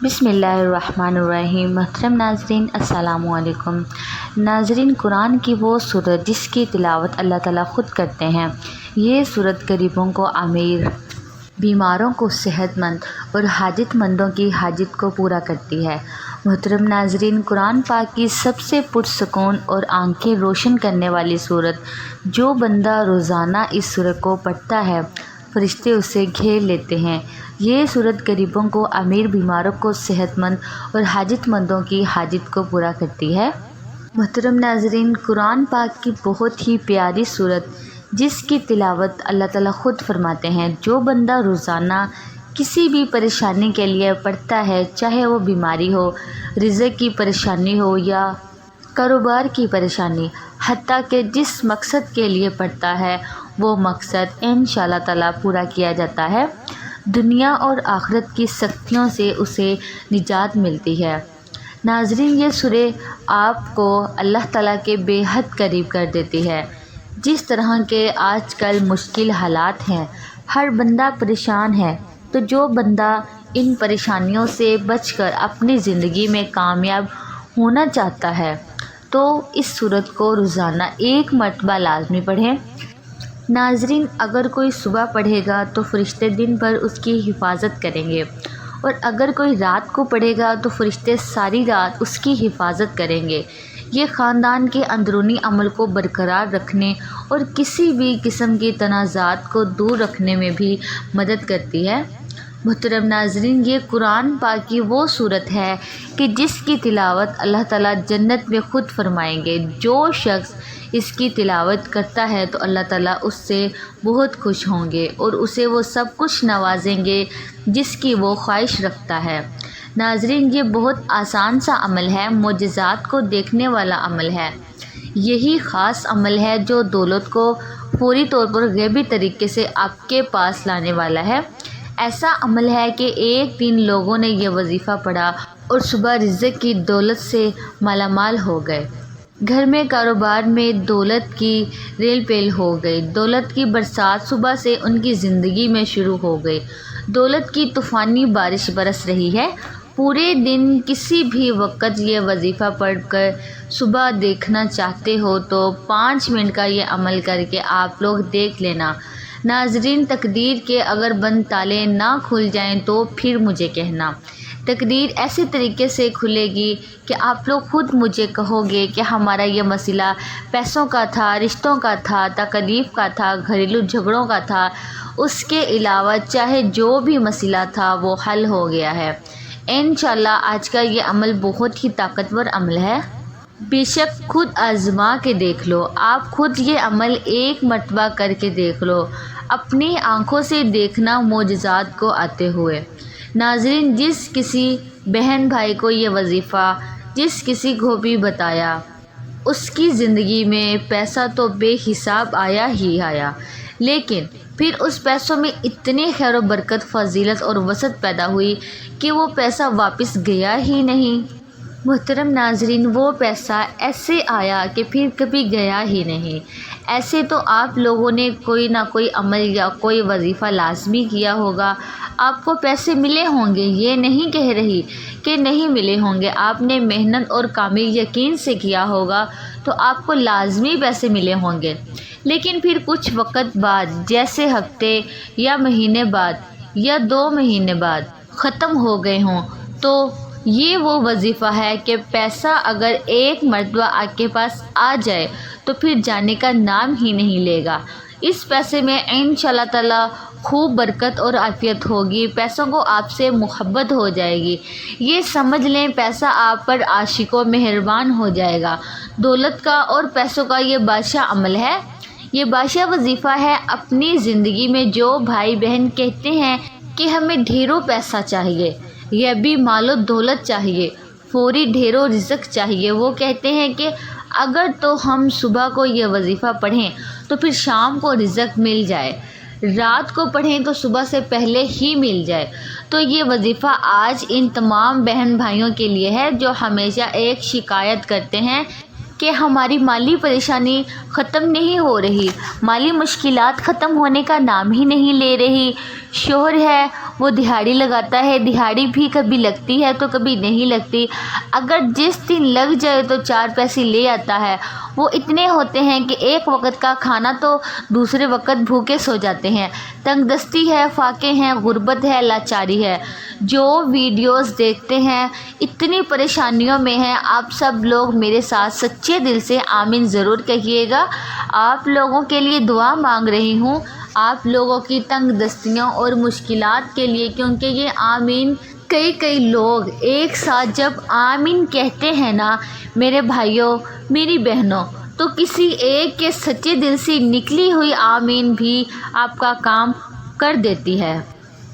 بسم اللہ الرحمن الرحیم۔ محترم ناظرین السلام علیکم۔ ناظرین، قرآن کی وہ سورت جس کی تلاوت اللہ تعالیٰ خود کرتے ہیں، یہ سورت غریبوں کو امیر، بیماروں کو صحت مند اور حاجت مندوں کی حاجت کو پورا کرتی ہے۔ محترم ناظرین، قرآن پاک کی سب سے پرسکون اور آنکھیں روشن کرنے والی سورت، جو بندہ روزانہ اس سورت کو پڑھتا ہے فرشتے اسے گھیر لیتے ہیں۔ یہ سورت غریبوں کو امیر، بیماروں کو صحت مند اور حاجت مندوں کی حاجت کو پورا کرتی ہے۔ محترم ناظرین، قرآن پاک کی بہت ہی پیاری سورت جس کی تلاوت اللہ تعالیٰ خود فرماتے ہیں، جو بندہ روزانہ کسی بھی پریشانی کے لیے پڑھتا ہے، چاہے وہ بیماری ہو، رزق کی پریشانی ہو یا کاروبار کی پریشانی، حتیٰ کہ جس مقصد کے لیے پڑھتا ہے وہ مقصد انشاءاللہ تعالیٰ پورا کیا جاتا ہے، دنیا اور آخرت کی سختیوں سے اسے نجات ملتی ہے۔ ناظرین، یہ سورہ آپ کو اللہ تعالیٰ کے بے حد قریب کر دیتی ہے۔ جس طرح کے آج کل مشکل حالات ہیں، ہر بندہ پریشان ہے، تو جو بندہ ان پریشانیوں سے بچ کر اپنی زندگی میں کامیاب ہونا چاہتا ہے تو اس سورت کو روزانہ ایک مرتبہ لازمی پڑھیں۔ ناظرین، اگر کوئی صبح پڑھے گا تو فرشتے دن بھر اس کی حفاظت کریں گے، اور اگر کوئی رات کو پڑھے گا تو فرشتے ساری رات اس کی حفاظت کریں گے۔ یہ خاندان کے اندرونی عمل کو برقرار رکھنے اور کسی بھی قسم کی تنازعات کو دور رکھنے میں بھی مدد کرتی ہے۔ محترم ناظرین، یہ قرآن پاک کی وہ سورت ہے کہ جس کی تلاوت اللہ تعالیٰ جنت میں خود فرمائیں گے۔ جو شخص اس کی تلاوت کرتا ہے تو اللہ تعالیٰ اس سے بہت خوش ہوں گے اور اسے وہ سب کچھ نوازیں گے جس کی وہ خواہش رکھتا ہے۔ ناظرین، یہ بہت آسان سا عمل ہے، معجزات کو دیکھنے والا عمل ہے۔ یہی خاص عمل ہے جو دولت کو فوری طور پر غیبی طریقے سے آپ کے پاس لانے والا ہے۔ ایسا عمل ہے کہ ایک دن لوگوں نے یہ وظیفہ پڑھا اور صبح رزق کی دولت سے مالا مال ہو گئے۔ گھر میں، کاروبار میں دولت کی ریل پیل ہو گئی۔ دولت کی برسات صبح سے ان کی زندگی میں شروع ہو گئی۔ دولت کی طوفانی بارش برس رہی ہے۔ پورے دن کسی بھی وقت یہ وظیفہ پڑھ کر صبح دیکھنا چاہتے ہو تو 5 منٹ کا یہ عمل کر کے آپ لوگ دیکھ لینا۔ ناظرین، تقدیر کے اگر بند تالے نہ کھل جائیں تو پھر مجھے کہنا۔ تقدیر ایسے طریقے سے کھلے گی کہ آپ لوگ خود مجھے کہو گے کہ ہمارا یہ مسئلہ پیسوں کا تھا، رشتوں کا تھا، تکلیف کا تھا، گھریلو جھگڑوں کا تھا، اس کے علاوہ چاہے جو بھی مسئلہ تھا وہ حل ہو گیا ہے۔ انشاءاللہ آج کا یہ عمل بہت ہی طاقتور عمل ہے۔ بے شک خود آزما کے دیکھ لو۔ آپ خود یہ عمل ایک مرتبہ کر کے دیکھ لو، اپنی آنکھوں سے دیکھنا معجزات کو آتے ہوئے۔ ناظرین، جس کسی بہن بھائی کو یہ وظیفہ جس کسی کو بھی بتایا، اس کی زندگی میں پیسہ تو بے حساب آیا ہی آیا، لیکن پھر اس پیسوں میں اتنی خیر و برکت، فضیلت اور وسعت پیدا ہوئی کہ وہ پیسہ واپس گیا ہی نہیں۔ محترم ناظرین، وہ پیسہ ایسے آیا کہ پھر کبھی گیا ہی نہیں۔ ایسے تو آپ لوگوں نے کوئی نہ کوئی عمل یا کوئی وظیفہ لازمی کیا ہوگا، آپ کو پیسے ملے ہوں گے، یہ نہیں کہہ رہی کہ نہیں ملے ہوں گے۔ آپ نے محنت اور کامل یقین سے کیا ہوگا تو آپ کو لازمی پیسے ملے ہوں گے، لیکن پھر کچھ وقت بعد، جیسے ہفتے یا مہینے بعد یا 2 مہینے بعد ختم ہو گئے ہوں، تو یہ وہ وظیفہ ہے کہ پیسہ اگر ایک مرتبہ آپ کے پاس آ جائے تو پھر جانے کا نام ہی نہیں لے گا۔ اس پیسے میں انشاءاللہ تعالیٰ خوب برکت اور عافیت ہوگی، پیسوں کو آپ سے محبت ہو جائے گی۔ یہ سمجھ لیں پیسہ آپ پر عاشق و مہربان ہو جائے گا۔ دولت کا اور پیسوں کا یہ بادشاہ عمل ہے، یہ بادشاہ وظیفہ ہے۔ اپنی زندگی میں جو بھائی بہن کہتے ہیں کہ ہمیں ڈھیروں پیسہ چاہیے، یہ بھی مال و دولت چاہیے، فوری ڈھیروں رزق چاہیے، وہ کہتے ہیں کہ اگر تو ہم صبح کو یہ وظیفہ پڑھیں تو پھر شام کو رزق مل جائے، رات کو پڑھیں تو صبح سے پہلے ہی مل جائے۔ تو یہ وظیفہ آج ان تمام بہن بھائیوں کے لیے ہے جو ہمیشہ ایک شکایت کرتے ہیں کہ ہماری مالی پریشانی ختم نہیں ہو رہی، مالی مشکلات ختم ہونے کا نام ہی نہیں لے رہی۔ شوہر ہے، وہ دہاڑی لگاتا ہے، دہاڑی بھی کبھی لگتی ہے تو کبھی نہیں لگتی، اگر جس دن لگ جائے تو 4 پیسے لے آتا ہے۔ وہ اتنے ہوتے ہیں کہ ایک وقت کا کھانا تو دوسرے وقت بھوکے سو جاتے ہیں۔ تنگ دستی ہے، فاقے ہیں، غربت ہے، لاچاری ہے۔ جو ویڈیوز دیکھتے ہیں اتنی پریشانیوں میں ہیں، آپ سب لوگ میرے ساتھ سچے دل سے آمین ضرور کہیے گا۔ آپ لوگوں کے لیے دعا مانگ رہی ہوں، آپ لوگوں کی تنگ دستیوں اور مشکلات کے لیے، کیونکہ یہ آمین کئی لوگ ایک ساتھ جب آمین کہتے ہیں نا میرے بھائیوں میری بہنوں، تو کسی ایک کے سچے دل سے نکلی ہوئی آمین بھی آپ کا کام کر دیتی ہے۔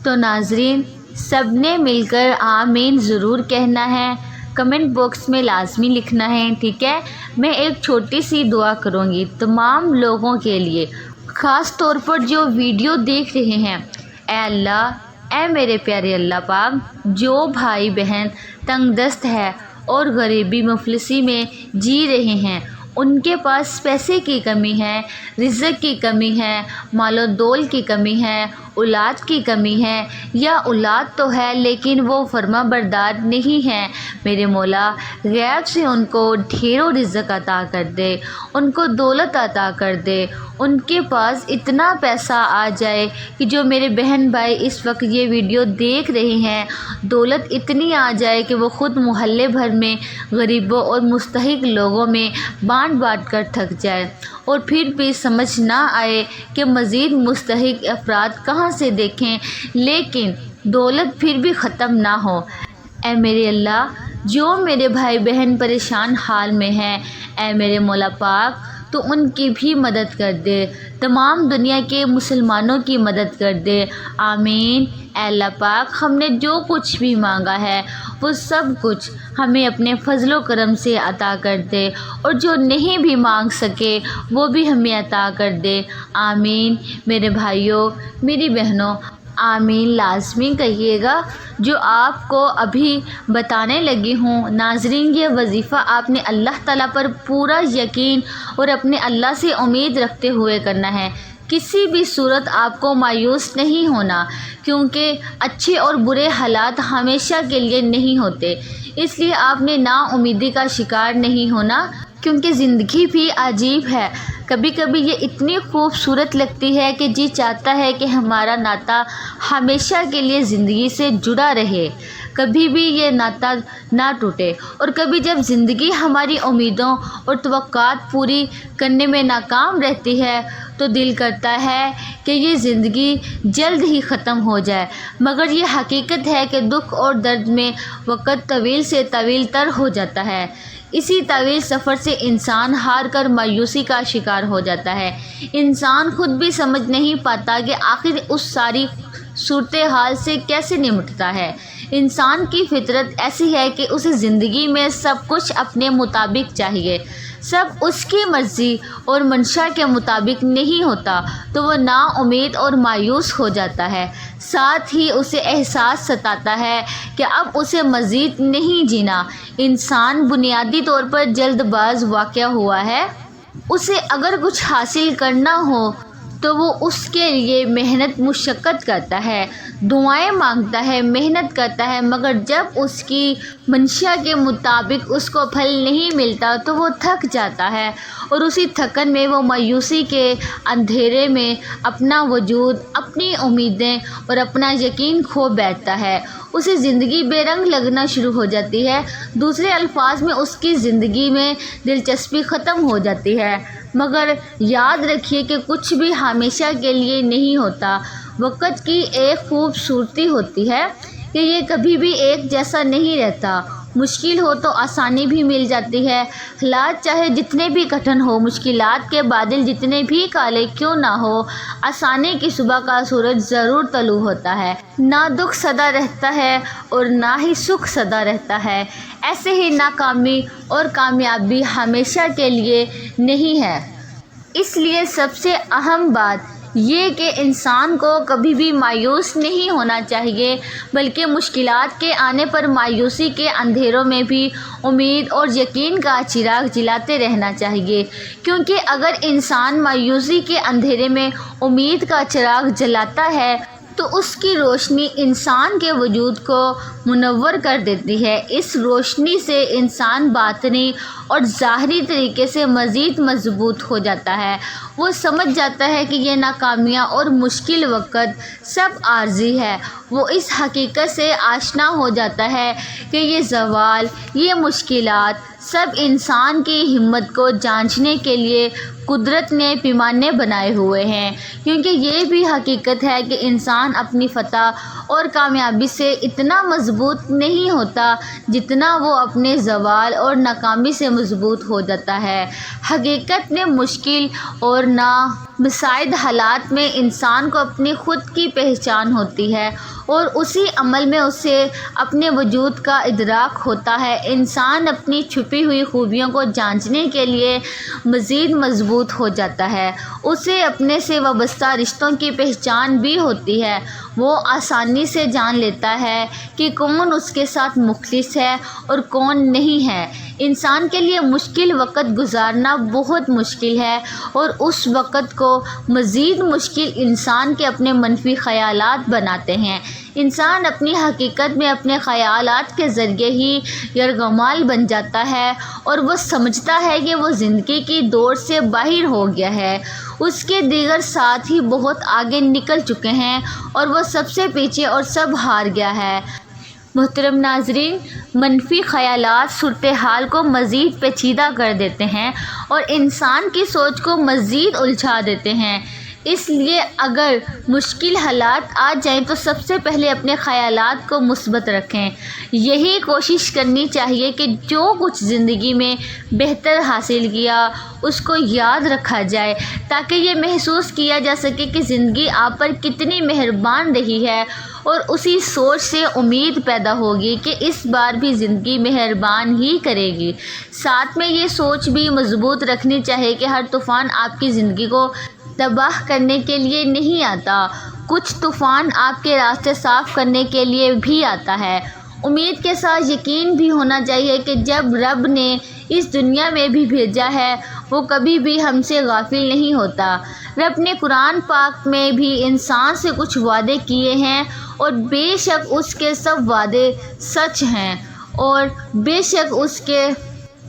تو ناظرین، سب نے مل کر آمین ضرور کہنا ہے، کمنٹ باکس میں لازمی لکھنا ہے، ٹھیک ہے؟ میں ایک چھوٹی سی دعا کروں گی تمام لوگوں کے لیے، خاص طور پر جو ویڈیو دیکھ رہے ہیں۔ اے اللہ، اے میرے پیارے اللہ پاک، جو بھائی بہن تنگ دست ہے اور غریبی مفلسی میں جی رہے ہیں، ان کے پاس پیسے کی کمی ہے، رزق کی کمی ہے، مال و دول کی کمی ہے، اولاد کی کمی ہے، یا اولاد تو ہے لیکن وہ فرما بردار نہیں ہے، میرے مولا غیب سے ان کو ڈھیروں رزق عطا کر دے، ان کو دولت عطا کر دے، ان کے پاس اتنا پیسہ آ جائے کہ جو میرے بہن بھائی اس وقت یہ ویڈیو دیکھ رہے ہیں، دولت اتنی آ جائے کہ وہ خود محلے بھر میں غریبوں اور مستحق لوگوں میں بانٹ کر تھک جائے، اور پھر بھی سمجھ نہ آئے کہ مزید مستحق افراد کہاں سے دیکھیں، لیکن دولت پھر بھی ختم نہ ہو۔ اے میرے اللہ، جو میرے بھائی بہن پریشان حال میں ہیں، اے میرے مولا پاک تو ان کی بھی مدد کر دے، تمام دنیا کے مسلمانوں کی مدد کر دے، آمین۔ اے اللہ پاک، ہم نے جو کچھ بھی مانگا ہے وہ سب کچھ ہمیں اپنے فضل و کرم سے عطا کر دے، اور جو نہیں بھی مانگ سکے وہ بھی ہمیں عطا کر دے، آمین۔ میرے بھائیوں میری بہنوں، آمین لازمی کہیے گا۔ جو آپ کو ابھی بتانے لگی ہوں ناظرین، یہ وظیفہ آپ نے اللہ تعالیٰ پر پورا یقین اور اپنے اللہ سے امید رکھتے ہوئے کرنا ہے۔ کسی بھی صورت آپ کو مایوس نہیں ہونا، کیونکہ اچھے اور برے حالات ہمیشہ کے لیے نہیں ہوتے، اس لیے آپ نے نا امیدی کا شکار نہیں ہونا، کیونکہ زندگی بھی عجیب ہے۔ کبھی کبھی یہ اتنی خوبصورت لگتی ہے کہ جی چاہتا ہے کہ ہمارا ناطہ ہمیشہ کے لیے زندگی سے جڑا رہے، کبھی بھی یہ ناطہ نہ ٹوٹے، اور کبھی جب زندگی ہماری امیدوں اور توقعات پوری کرنے میں ناکام رہتی ہے تو دل کرتا ہے کہ یہ زندگی جلد ہی ختم ہو جائے، مگر یہ حقیقت ہے کہ دکھ اور درد میں وقت طویل سے طویل تر ہو جاتا ہے۔ اسی طویل سفر سے انسان ہار کر مایوسی کا شکار ہو جاتا ہے۔ انسان خود بھی سمجھ نہیں پاتا کہ آخر اس ساری صورتحال سے کیسے نمٹتا ہے۔ انسان کی فطرت ایسی ہے کہ اسے زندگی میں سب کچھ اپنے مطابق چاہیے، سب اس کی مرضی اور منشا کے مطابق نہیں ہوتا تو وہ نا امید اور مایوس ہو جاتا ہے، ساتھ ہی اسے احساس ستاتا ہے کہ اب اسے مزید نہیں جینا۔ انسان بنیادی طور پر جلد باز واقع ہوا ہے، اسے اگر کچھ حاصل کرنا ہو تو وہ اس کے لیے محنت مشقت کرتا ہے، دعائیں مانگتا ہے، محنت کرتا ہے، مگر جب اس کی منشا کے مطابق اس کو پھل نہیں ملتا تو وہ تھک جاتا ہے، اور اسی تھکن میں وہ مایوسی کے اندھیرے میں اپنا وجود، اپنی امیدیں اور اپنا یقین کھو بیٹھتا ہے، اسے زندگی بے رنگ لگنا شروع ہو جاتی ہے، دوسرے الفاظ میں اس کی زندگی میں دلچسپی ختم ہو جاتی ہے۔ مگر یاد رکھیے کہ کچھ بھی ہمیشہ کے لیے نہیں ہوتا، وقت کی ایک خوبصورتی ہوتی ہے کہ یہ کبھی بھی ایک جیسا نہیں رہتا، مشکل ہو تو آسانی بھی مل جاتی ہے، حالات چاہے جتنے بھی کٹھن ہو، مشکلات کے بادل جتنے بھی کالے کیوں نہ ہو، آسانی کی صبح کا سورج ضرور طلوع ہوتا ہے، نہ دکھ سدا رہتا ہے اور نہ ہی سکھ سدا رہتا ہے، ایسے ہی ناکامی اور کامیابی ہمیشہ کے لیے نہیں ہے۔ اس لیے سب سے اہم بات یہ کہ انسان کو کبھی بھی مایوس نہیں ہونا چاہیے، بلکہ مشکلات کے آنے پر مایوسی کے اندھیروں میں بھی امید اور یقین کا چراغ جلاتے رہنا چاہیے، کیونکہ اگر انسان مایوسی کے اندھیرے میں امید کا چراغ جلاتا ہے تو اس کی روشنی انسان کے وجود کو منور کر دیتی ہے۔ اس روشنی سے انسان باطنی اور ظاہری طریقے سے مزید مضبوط ہو جاتا ہے۔ وہ سمجھ جاتا ہے کہ یہ ناکامیاں اور مشکل وقت سب عارضی ہے۔ وہ اس حقیقت سے آشنا ہو جاتا ہے کہ یہ زوال، یہ مشکلات سب انسان کی ہمت کو جانچنے کے لیے قدرت نے پیمانے بنائے ہوئے ہیں، کیونکہ یہ بھی حقیقت ہے کہ انسان اپنی فتح اور کامیابی سے اتنا مضبوط نہیں ہوتا جتنا وہ اپنے زوال اور ناکامی سے مضبوط ہو جاتا ہے۔ حقیقت میں مشکل اور نامساعد حالات میں انسان کو اپنی خود کی پہچان ہوتی ہے اور اسی عمل میں اسے اپنے وجود کا ادراک ہوتا ہے۔ انسان اپنی چھپی ہوئی خوبیوں کو جانچنے کے لیے مزید مضبوط ہو جاتا ہے۔ اسے اپنے سے وابستہ رشتوں کی پہچان بھی ہوتی ہے۔ وہ آسانی سے جان لیتا ہے کہ کون اس کے ساتھ مخلص ہے اور کون نہیں ہے۔ انسان کے لیے مشکل وقت گزارنا بہت مشکل ہے، اور اس وقت کو مزید مشکل انسان کے اپنے منفی خیالات بناتے ہیں۔ انسان اپنی حقیقت میں اپنے خیالات کے ذریعے ہی یرغمال بن جاتا ہے، اور وہ سمجھتا ہے کہ وہ زندگی کی دوڑ سے باہر ہو گیا ہے۔ اس کے دیگر ساتھی بہت آگے نکل چکے ہیں اور وہ سب سے پیچھے اور سب ہار گیا ہے۔ محترم ناظرین، منفی خیالات صورتحال کو مزید پیچیدہ کر دیتے ہیں اور انسان کی سوچ کو مزید الجھا دیتے ہیں۔ اس لیے اگر مشکل حالات آ جائیں تو سب سے پہلے اپنے خیالات کو مثبت رکھیں۔ یہی کوشش کرنی چاہیے کہ جو کچھ زندگی میں بہتر حاصل کیا اس کو یاد رکھا جائے، تاکہ یہ محسوس کیا جا سکے کہ زندگی آپ پر کتنی مہربان رہی ہے، اور اسی سوچ سے امید پیدا ہوگی کہ اس بار بھی زندگی مہربان ہی کرے گی۔ ساتھ میں یہ سوچ بھی مضبوط رکھنی چاہیے کہ ہر طوفان آپ کی زندگی کو تباہ کرنے کے لیے نہیں آتا، کچھ طوفان آپ کے راستے صاف کرنے کے لیے بھی آتا ہے۔ امید کے ساتھ یقین بھی ہونا چاہیے کہ جب رب نے اس دنیا میں بھی بھیجا ہے وہ کبھی بھی ہم سے غافل نہیں ہوتا۔ رب نے قرآن پاک میں بھی انسان سے کچھ وعدے کیے ہیں، اور بے شک اس کے سب وعدے سچ ہیں، اور بے شک اس کے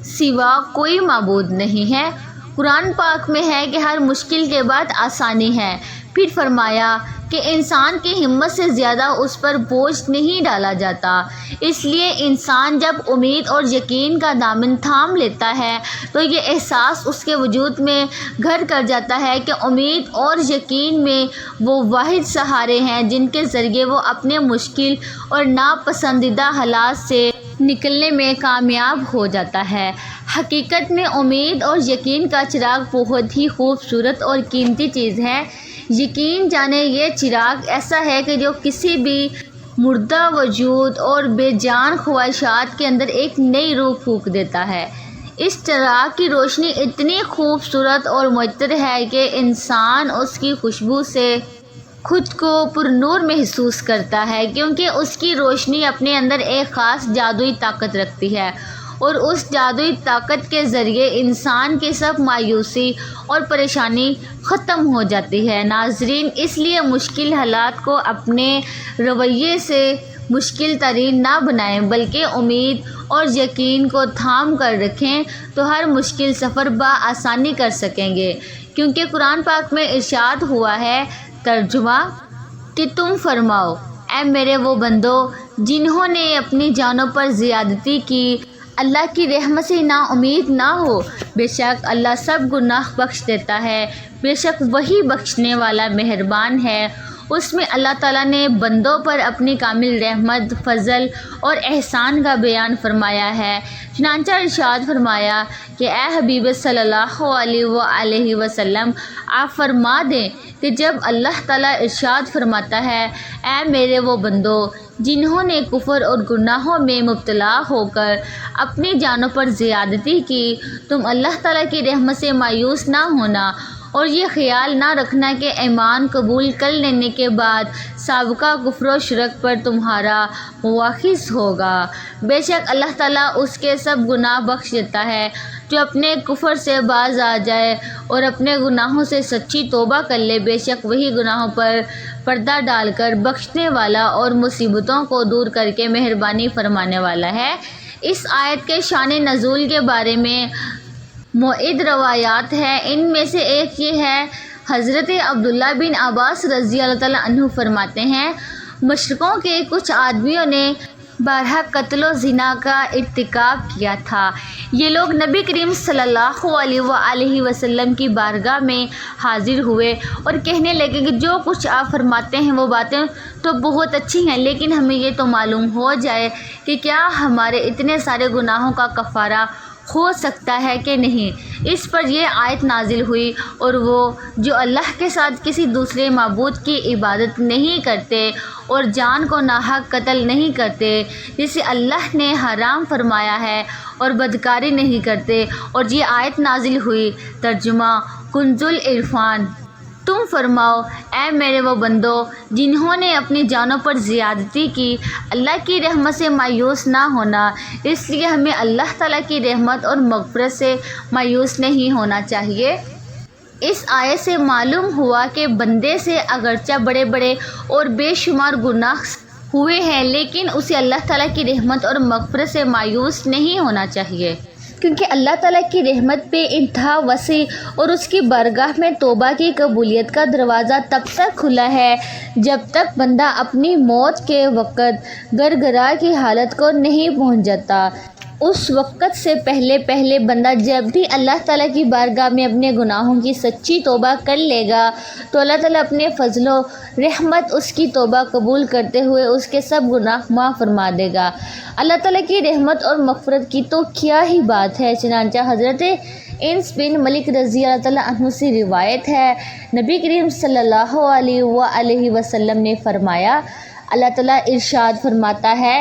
سوا کوئی معبود نہیں ہے۔ قرآن پاک میں ہے کہ ہر مشکل کے بعد آسانی ہے۔ پھر فرمایا کہ انسان کی ہمت سے زیادہ اس پر بوجھ نہیں ڈالا جاتا۔ اس لیے انسان جب امید اور یقین کا دامن تھام لیتا ہے تو یہ احساس اس کے وجود میں گھر کر جاتا ہے کہ امید اور یقین میں وہ واحد سہارے ہیں جن کے ذریعے وہ اپنے مشکل اور ناپسندیدہ حالات سے نکلنے میں کامیاب ہو جاتا ہے۔ حقیقت میں امید اور یقین کا چراغ بہت ہی خوبصورت اور قیمتی چیز ہے۔ یقین جانے یہ چراغ ایسا ہے کہ جو کسی بھی مردہ وجود اور بے جان خواہشات کے اندر ایک نئی روح پھونک دیتا ہے۔ اس چراغ کی روشنی اتنی خوبصورت اور معطر ہے کہ انسان اس کی خوشبو سے خود کو پر نور محسوس کرتا ہے، کیونکہ اس کی روشنی اپنے اندر ایک خاص جادوئی طاقت رکھتی ہے، اور اس جادوئی طاقت کے ذریعے انسان کی سب مایوسی اور پریشانی ختم ہو جاتی ہے۔ ناظرین، اس لیے مشکل حالات کو اپنے رویے سے مشکل ترین نہ بنائیں، بلکہ امید اور یقین کو تھام کر رکھیں تو ہر مشکل سفر بآسانی کر سکیں گے، کیونکہ قرآن پاک میں ارشاد ہوا ہے، ترجمہ کہ تم فرماؤ، اے میرے وہ بندو جنہوں نے اپنی جانوں پر زیادتی کی، اللہ کی رحمت سے نا امید نہ ہو، بے شک اللہ سب گناہ بخش دیتا ہے، بے شک وہی بخشنے والا مہربان ہے۔ اس میں اللہ تعالیٰ نے بندوں پر اپنی کامل رحمت، فضل اور احسان کا بیان فرمایا ہے۔ چنانچہ ارشاد فرمایا کہ اے حبیب صلی اللہ علیہ وآلہ وسلم، آپ فرما دیں کہ جب اللہ تعالیٰ ارشاد فرماتا ہے، اے میرے وہ بندو جنہوں نے کفر اور گناہوں میں مبتلا ہو کر اپنی جانوں پر زیادتی کی، تم اللہ تعالیٰ کی رحمت سے مایوس نہ ہونا، اور یہ خیال نہ رکھنا کہ ایمان قبول کر لینے کے بعد سابقہ کفر و شرک پر تمہارا مواخذ ہوگا۔ بے شک اللہ تعالیٰ اس کے سب گناہ بخش دیتا ہے جو اپنے کفر سے باز آ جائے اور اپنے گناہوں سے سچی توبہ کر لے۔ بے شک وہی گناہوں پر پردہ ڈال کر بخشنے والا اور مصیبتوں کو دور کر کے مہربانی فرمانے والا ہے۔ اس آیت کے شان نزول کے بارے میں معتعدد روایات ہیں۔ ان میں سے ایک یہ ہے، حضرت عبداللہ بن عباس رضی اللہ تعالیٰ عنہ فرماتے ہیں، مشرکوں کے کچھ آدمیوں نے بارہا قتل و زنا کا ارتکاب کیا تھا۔ یہ لوگ نبی کریم صلی اللہ علیہ وآلہ وسلم کی بارگاہ میں حاضر ہوئے اور کہنے لگے کہ جو کچھ آپ فرماتے ہیں وہ باتیں تو بہت اچھی ہیں، لیکن ہمیں یہ تو معلوم ہو جائے کہ کیا ہمارے اتنے سارے گناہوں کا کفارہ ہو سکتا ہے کہ نہیں۔ اس پر یہ آیت نازل ہوئی، اور وہ جو اللہ کے ساتھ کسی دوسرے معبود کی عبادت نہیں کرتے اور جان کو ناحق قتل نہیں کرتے جسے اللہ نے حرام فرمایا ہے اور بدکاری نہیں کرتے۔ اور یہ آیت نازل ہوئی۔ ترجمہ کنز العرفان۔ تم فرماؤ، اے میرے وہ بندو جنہوں نے اپنی جانوں پر زیادتی کی، اللہ کی رحمت سے مایوس نہ ہونا۔ اس لیے ہمیں اللہ تعالیٰ کی رحمت اور مغفرت سے مایوس نہیں ہونا چاہیے۔ اس آیت سے معلوم ہوا کہ بندے سے اگرچہ بڑے بڑے اور بے شمار گناہ ہوئے ہیں، لیکن اسے اللہ تعالیٰ کی رحمت اور مغفرت سے مایوس نہیں ہونا چاہیے، کیونکہ اللہ تعالیٰ کی رحمت بے انتہا وسیع اور اس کی بارگاہ میں توبہ کی قبولیت کا دروازہ تب تک کھلا ہے جب تک بندہ اپنی موت کے وقت گرگرا کی حالت کو نہیں پہنچ جاتا۔ اس وقت سے پہلے بندہ جب بھی اللہ تعالیٰ کی بارگاہ میں اپنے گناہوں کی سچی توبہ کر لے گا تو اللہ تعالیٰ اپنے فضل و رحمت اس کی توبہ قبول کرتے ہوئے اس کے سب گناہ معاف فرما دے گا۔ اللہ تعالیٰ کی رحمت اور مغفرت کی تو کیا ہی بات ہے۔ چنانچہ حضرت انس بن مالک رضی اللہ تعالیٰ عنہ سے روایت ہے، نبی کریم صلی اللہ علیہ وآلہ وسلم نے فرمایا، اللہ تعالیٰ ارشاد فرماتا ہے،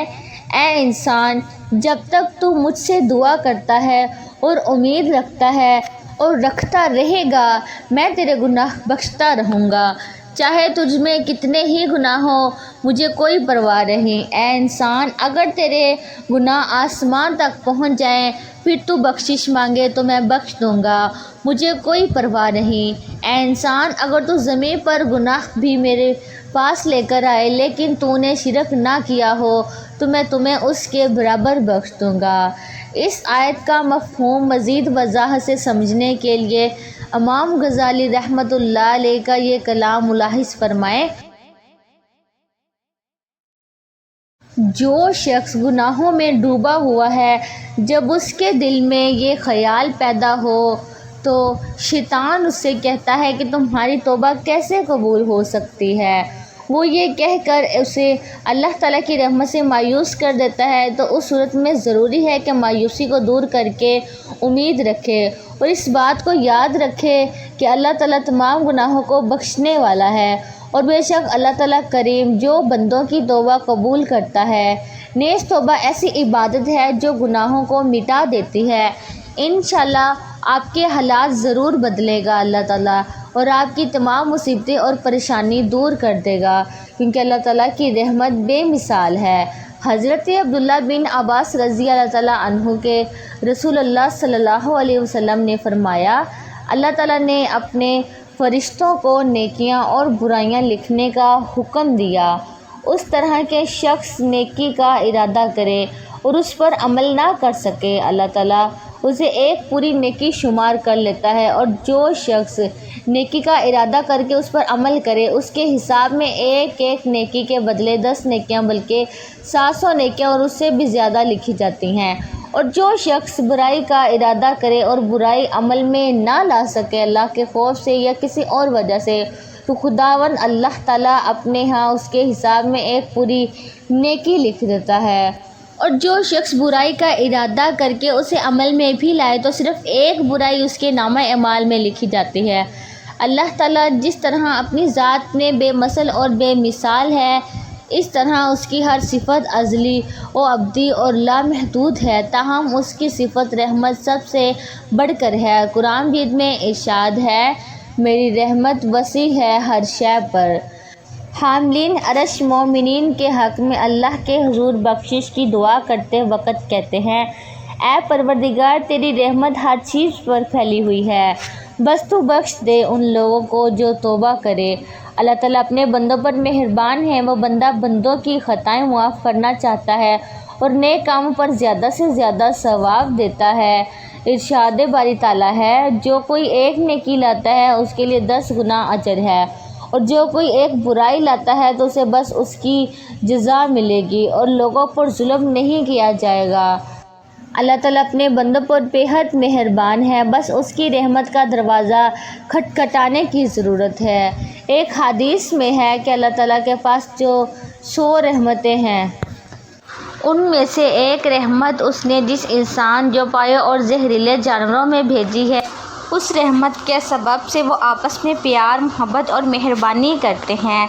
اے انسان، جب تک تو مجھ سے دعا کرتا ہے اور امید رکھتا ہے اور رکھتا رہے گا، میں تیرے گناہ بخشتا رہوں گا، چاہے تجھ میں کتنے ہی گناہ ہوں، مجھے کوئی پرواہ نہیں۔ اے انسان، اگر تیرے گناہ آسمان تک پہنچ جائیں پھر تو بخشش مانگے تو میں بخش دوں گا، مجھے کوئی پرواہ نہیں۔ اے انسان، اگر تو زمین پر گناہ بھی میرے پاس لے کر آئے لیکن تو نے شرک نہ کیا ہو تو میں تمہیں اس کے برابر بخش دوں گا۔ اس آیت کا مفہوم مزید وضاحت سے سمجھنے کے لیے امام غزالی رحمۃ اللہ علیہ کا یہ کلام ملاحظ فرمائیں، جو شخص گناہوں میں ڈوبا ہوا ہے، جب اس کے دل میں یہ خیال پیدا ہو تو شیطان اس سے کہتا ہے کہ تمہاری توبہ کیسے قبول ہو سکتی ہے۔ وہ یہ کہہ کر اسے اللہ تعالیٰ کی رحمت سے مایوس کر دیتا ہے۔ تو اس صورت میں ضروری ہے کہ مایوسی کو دور کر کے امید رکھے اور اس بات کو یاد رکھے کہ اللہ تعالیٰ تمام گناہوں کو بخشنے والا ہے، اور بے شک اللہ تعالیٰ کریم جو بندوں کی توبہ قبول کرتا ہے۔ نیز توبہ ایسی عبادت ہے جو گناہوں کو مٹا دیتی ہے۔ انشاءاللہ آپ کے حالات ضرور بدلے گا اللہ تعالیٰ، اور آپ کی تمام مصیبتیں اور پریشانی دور کر دے گا، کیونکہ اللہ تعالیٰ کی رحمت بے مثال ہے۔ حضرت عبداللہ بن عباس رضی اللہ تعالیٰ عنہ کے رسول اللہ صلی اللہ علیہ وسلم نے فرمایا، اللہ تعالیٰ نے اپنے فرشتوں کو نیکیاں اور برائیاں لکھنے کا حکم دیا۔ اس طرح کے شخص نیکی کا ارادہ کرے اور اس پر عمل نہ کر سکے، اللہ تعالیٰ اسے ایک پوری نیکی شمار کر لیتا ہے، اور جو شخص نیکی کا ارادہ کر کے اس پر عمل کرے اس کے حساب میں ایک ایک نیکی کے بدلے 10 نیکیاں بلکہ 700 نیکیاں اور اس سے بھی زیادہ لکھی جاتی ہیں۔ اور جو شخص برائی کا ارادہ کرے اور برائی عمل میں نہ لا سکے اللہ کے خوف سے یا کسی اور وجہ سے، تو خداوند اللہ تعالیٰ اپنے ہاں اس کے حساب میں ایک پوری نیکی لکھ دیتا ہے۔ اور جو شخص برائی کا ارادہ کر کے اسے عمل میں بھی لائے تو صرف ایک برائی اس کے نامہ اعمال میں لکھی جاتی ہے۔ اللہ تعالیٰ جس طرح اپنی ذات میں بے مثل اور بے مثال ہے، اس طرح اس کی ہر صفت ازلی و ابدی اور لامحدود ہے، تاہم اس کی صفت رحمت سب سے بڑھ کر ہے۔ قرآن مجید میں ارشاد ہے، میری رحمت وسیع ہے ہر شے پر۔ حاملین عرش مومنین کے حق میں اللہ کے حضور بخشش کی دعا کرتے وقت کہتے ہیں، اے پروردگار تیری رحمت ہر چیز پر پھیلی ہوئی ہے، بس تو بخش دے ان لوگوں کو جو توبہ کرے۔ اللہ تعالیٰ اپنے بندوں پر مہربان ہے، وہ بندہ بندوں کی خطائیں معاف کرنا چاہتا ہے اور نیک کاموں پر زیادہ سے زیادہ ثواب دیتا ہے۔ ارشاد باری تعالیٰ ہے، جو کوئی ایک نیکی لاتا ہے اس کے لیے 10 گنا اجر ہے، اور جو کوئی ایک برائی لاتا ہے تو اسے بس اس کی جزا ملے گی اور لوگوں پر ظلم نہیں کیا جائے گا۔ اللہ تعالیٰ اپنے بندوں پر بے حد مہربان ہے، بس اس کی رحمت کا دروازہ کھٹکھٹانے کی ضرورت ہے۔ ایک حدیث میں ہے کہ اللہ تعالیٰ کے پاس جو 100 رحمتیں ہیں، ان میں سے ایک رحمت اس نے جس انسان جو پائے اور زہریلے جانوروں میں بھیجی ہے، اس رحمت کے سبب سے وہ آپس میں پیار، محبت اور مہربانی کرتے ہیں،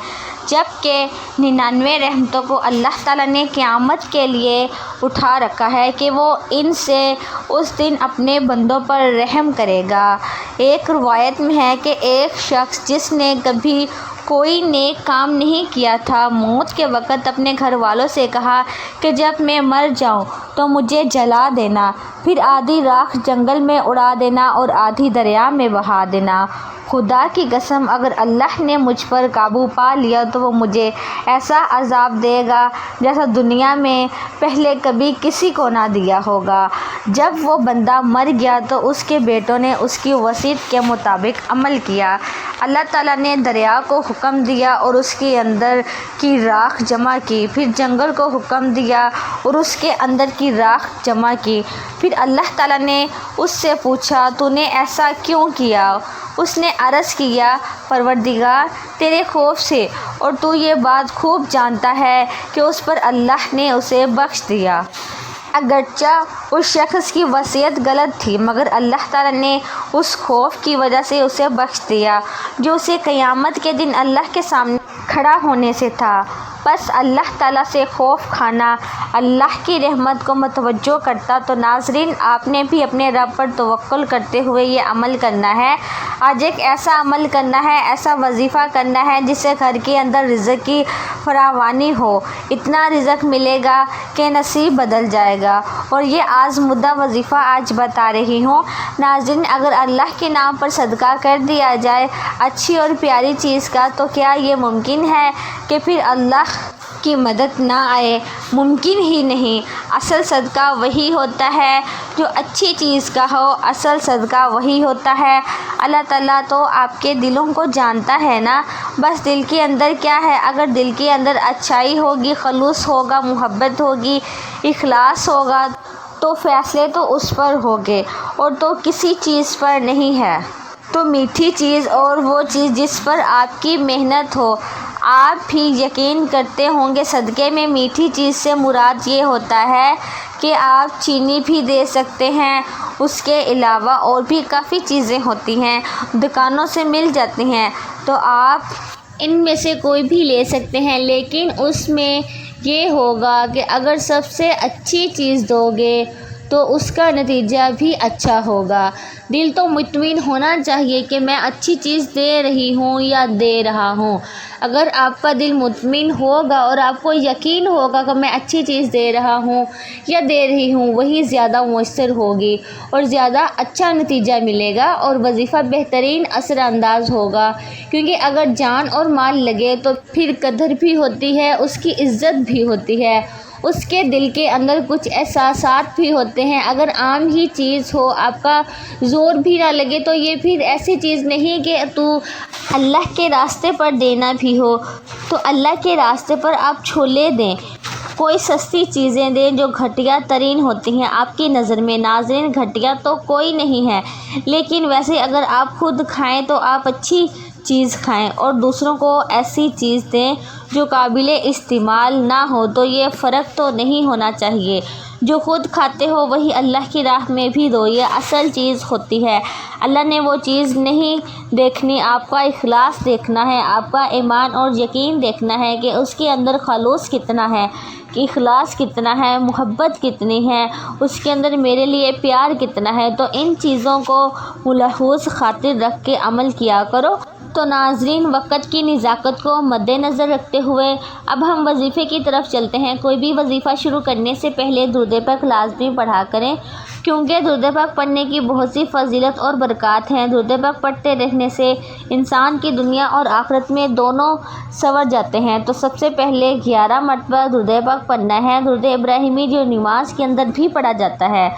جبکہ 99 رحمتوں کو اللہ تعالیٰ نے قیامت کے لیے اٹھا رکھا ہے کہ وہ ان سے اس دن اپنے بندوں پر رحم کرے گا۔ ایک روایت میں ہے کہ ایک شخص جس نے کبھی کوئی نیک کام نہیں کیا تھا، موت کے وقت اپنے گھر والوں سے کہا کہ جب میں مر جاؤں تو مجھے جلا دینا، پھر آدھی راکھ جنگل میں اڑا دینا اور آدھی دریا میں بہا دینا۔ خدا کی قسم اگر اللہ نے مجھ پر قابو پا لیا تو وہ مجھے ایسا عذاب دے گا جیسا دنیا میں پہلے کبھی کسی کو نہ دیا ہوگا۔ جب وہ بندہ مر گیا تو اس کے بیٹوں نے اس کی وصیت کے مطابق عمل کیا۔ اللہ تعالیٰ نے دریا کو حکم دیا اور اس کے اندر کی راکھ جمع کی، پھر جنگل کو حکم دیا اور اس کے اندر کی راکھ جمع کی۔ پھر اللہ تعالیٰ نے اس سے پوچھا، تو نے ایسا کیوں کیا؟ اس نے عرض کیا، پروردگار تیرے خوف سے، اور تو یہ بات خوب جانتا ہے کہ اس پر اللہ نے اسے بخش دیا۔ اگرچہ اس شخص کی وصیت غلط تھی، مگر اللہ تعالیٰ نے اس خوف کی وجہ سے اسے بخش دیا جو اسے قیامت کے دن اللہ کے سامنے کھڑا ہونے سے تھا۔ بس اللہ تعالیٰ سے خوف کھانا اللہ کی رحمت کو متوجہ کرتا۔ تو ناظرین، آپ نے بھی اپنے رب پر توکل کرتے ہوئے یہ عمل کرنا ہے۔ آج ایک ایسا عمل کرنا ہے، ایسا وظیفہ کرنا ہے جس سے گھر کے اندر رزق کی فراوانی ہو، اتنا رزق ملے گا کہ نصیب بدل جائے گا، اور یہ آزمودہ وظیفہ آج بتا رہی ہوں۔ ناظرین، اگر اللہ کے نام پر صدقہ کر دیا جائے اچھی اور پیاری چیز کا، تو کیا یہ ممکن ہے کہ پھر اللہ کی مدد نہ آئے؟ ممکن ہی نہیں۔ اصل صدقہ وہی ہوتا ہے جو اچھی چیز کا ہو، اصل صدقہ وہی ہوتا ہے۔ اللہ تعالیٰ تو آپ کے دلوں کو جانتا ہے نا، بس دل کے اندر کیا ہے۔ اگر دل کے اندر اچھائی ہوگی، خلوص ہوگا، محبت ہوگی، اخلاص ہوگا، تو فیصلے تو اس پر ہوگے، اور تو کسی چیز پر نہیں ہے۔ تو میٹھی چیز اور وہ چیز جس پر آپ کی محنت ہو، آپ بھی یقین کرتے ہوں گے صدقے میں میٹھی چیز سے مراد یہ ہوتا ہے کہ آپ چینی بھی دے سکتے ہیں، اس کے علاوہ اور بھی کافی چیزیں ہوتی ہیں، دکانوں سے مل جاتی ہیں، تو آپ ان میں سے کوئی بھی لے سکتے ہیں، لیکن اس میں یہ ہوگا کہ اگر سب سے اچھی چیز دو گے تو اس کا نتیجہ بھی اچھا ہوگا۔ دل تو مطمئن ہونا چاہیے کہ میں اچھی چیز دے رہی ہوں یا دے رہا ہوں۔ اگر آپ کا دل مطمئن ہوگا اور آپ کو یقین ہوگا کہ میں اچھی چیز دے رہا ہوں یا دے رہی ہوں، وہی زیادہ مؤثر ہوگی اور زیادہ اچھا نتیجہ ملے گا اور وظیفہ بہترین اثر انداز ہوگا، کیونکہ اگر جان اور مال لگے تو پھر قدر بھی ہوتی ہے، اس کی عزت بھی ہوتی ہے، اس کے دل کے اندر کچھ احساسات بھی ہوتے ہیں۔ اگر عام ہی چیز ہو، آپ کا زور بھی نہ لگے، تو یہ پھر ایسی چیز نہیں کہ تو اللہ کے راستے پر دینا بھی ہو، تو اللہ کے راستے پر آپ چھولے دیں، کوئی سستی چیزیں دیں جو گھٹیا ترین ہوتی ہیں آپ کی نظر میں۔ ناظرین، گھٹیا تو کوئی نہیں ہے، لیکن ویسے اگر آپ خود کھائیں تو آپ اچھی چیز کھائیں اور دوسروں کو ایسی چیز دیں جو قابل استعمال نہ ہو، تو یہ فرق تو نہیں ہونا چاہیے۔ جو خود کھاتے ہو وہی اللہ کی راہ میں بھی دو، یہ اصل چیز ہوتی ہے۔ اللہ نے وہ چیز نہیں دیکھنی، آپ کا اخلاص دیکھنا ہے، آپ کا ایمان اور یقین دیکھنا ہے کہ اس کے اندر خلوص کتنا ہے۔ کہ اخلاص کتنا ہے، محبت کتنی ہے، اس کے اندر میرے لیے پیار کتنا ہے، تو ان چیزوں کو ملحوظ خاطر رکھ کے عمل کیا کرو۔ تو ناظرین، وقت کی نزاکت کو مد نظر رکھتے ہوئے اب ہم وظیفے کی طرف چلتے ہیں۔ کوئی بھی وظیفہ شروع کرنے سے پہلے درود پاک لازمی پڑھا کریں، کیونکہ درود پاک پڑھنے کی بہت سی فضیلت اور برکات ہیں۔ درود پاک پڑھتے رہنے سے انسان کی دنیا اور آخرت میں دونوں سنور جاتے ہیں۔ تو سب سے پہلے 11 مرتبہ درود پاک پڑھنا ہے، درود ابراہیمی جو نماز کے اندر بھی پڑھا جاتا ہے۔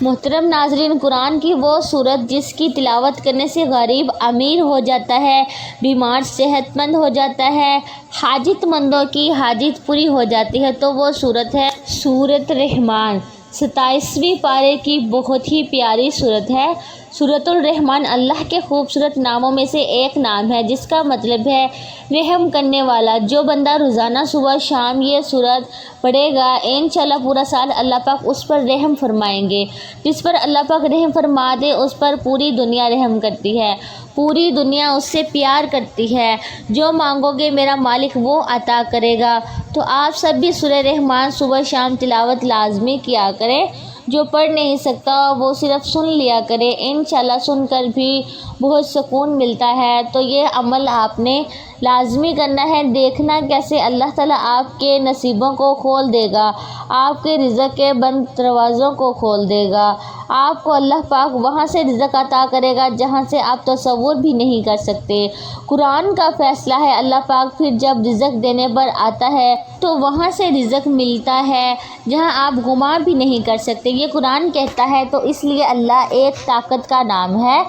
محترم ناظرین، قرآن کی وہ سورت جس کی تلاوت کرنے سے غریب امیر ہو جاتا ہے، بیمار صحت مند ہو جاتا ہے، حاجت مندوں کی حاجت پوری ہو جاتی ہے، تو وہ سورت ہے سورۃ رحمان۔ 27ویں پارے کی بہت ہی پیاری سورت ہے۔ سورۃ الرحمن اللہ کے خوبصورت ناموں میں سے ایک نام ہے، جس کا مطلب ہے رحم کرنے والا۔ جو بندہ روزانہ صبح شام یہ سورت پڑھے گا، انشاءاللہ پورا سال اللہ پاک اس پر رحم فرمائیں گے۔ جس پر اللہ پاک رحم فرما دے اس پر پوری دنیا رحم کرتی ہے، پوری دنیا اس سے پیار کرتی ہے۔ جو مانگو گے میرا مالک وہ عطا کرے گا۔ تو آپ سب بھی سورہ رحمان صبح شام تلاوت لازمی کیا کریں۔ جو پڑھ نہیں سکتا وہ صرف سن لیا کرے، انشاءاللہ سن کر بھی بہت سکون ملتا ہے۔ تو یہ عمل آپ نے لازمی کرنا ہے۔ دیکھنا کیسے اللہ تعالیٰ آپ کے نصیبوں کو کھول دے گا، آپ کے رزق کے بند دروازوں کو کھول دے گا۔ آپ کو اللہ پاک وہاں سے رزق عطا کرے گا جہاں سے آپ تصور بھی نہیں کر سکتے۔ قرآن کا فیصلہ ہے، اللہ پاک پھر جب رزق دینے پر آتا ہے تو وہاں سے رزق ملتا ہے جہاں آپ گمان بھی نہیں کر سکتے۔ یہ قرآن کہتا ہے، تو اس لیے اللہ ایک طاقت کا نام ہے،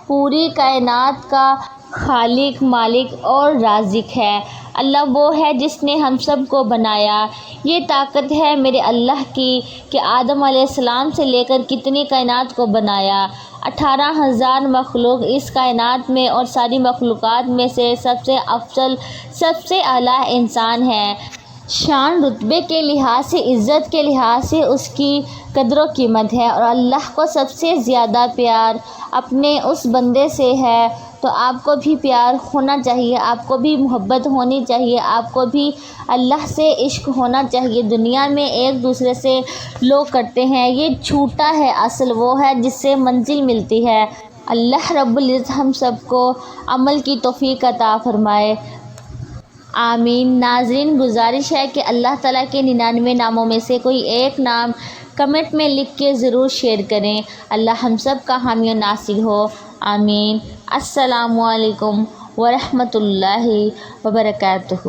پوری کائنات کا خالق، مالک اور رازق ہے۔ اللہ وہ ہے جس نے ہم سب کو بنایا۔ یہ طاقت ہے میرے اللہ کی کہ آدم علیہ السلام سے لے کر کتنی کائنات کو بنایا۔ 18,000 مخلوق اس کائنات میں، اور ساری مخلوقات میں سے سب سے افضل، سب سے اعلیٰ انسان ہے۔ شان رتبے کے لحاظ سے، عزت کے لحاظ سے اس کی قدر و قیمت ہے، اور اللہ کو سب سے زیادہ پیار اپنے اس بندے سے ہے۔ تو آپ کو بھی پیار ہونا چاہیے، آپ کو بھی محبت ہونی چاہیے، آپ کو بھی اللہ سے عشق ہونا چاہیے۔ دنیا میں ایک دوسرے سے لوگ کرتے ہیں، یہ جھوٹا ہے، اصل وہ ہے جس سے منزل ملتی ہے۔ اللہ رب العزت ہم سب کو عمل کی توفیق عطا فرمائے، آمین۔ ناظرین، گزارش ہے کہ اللہ تعالیٰ کے 99 ناموں میں سے کوئی ایک نام کمنٹ میں لکھ کے ضرور شیئر کریں۔ اللہ ہم سب کا حامی و ناصر ہو، آمین۔ السلام علیکم ورحمۃ اللہ وبرکاتہ۔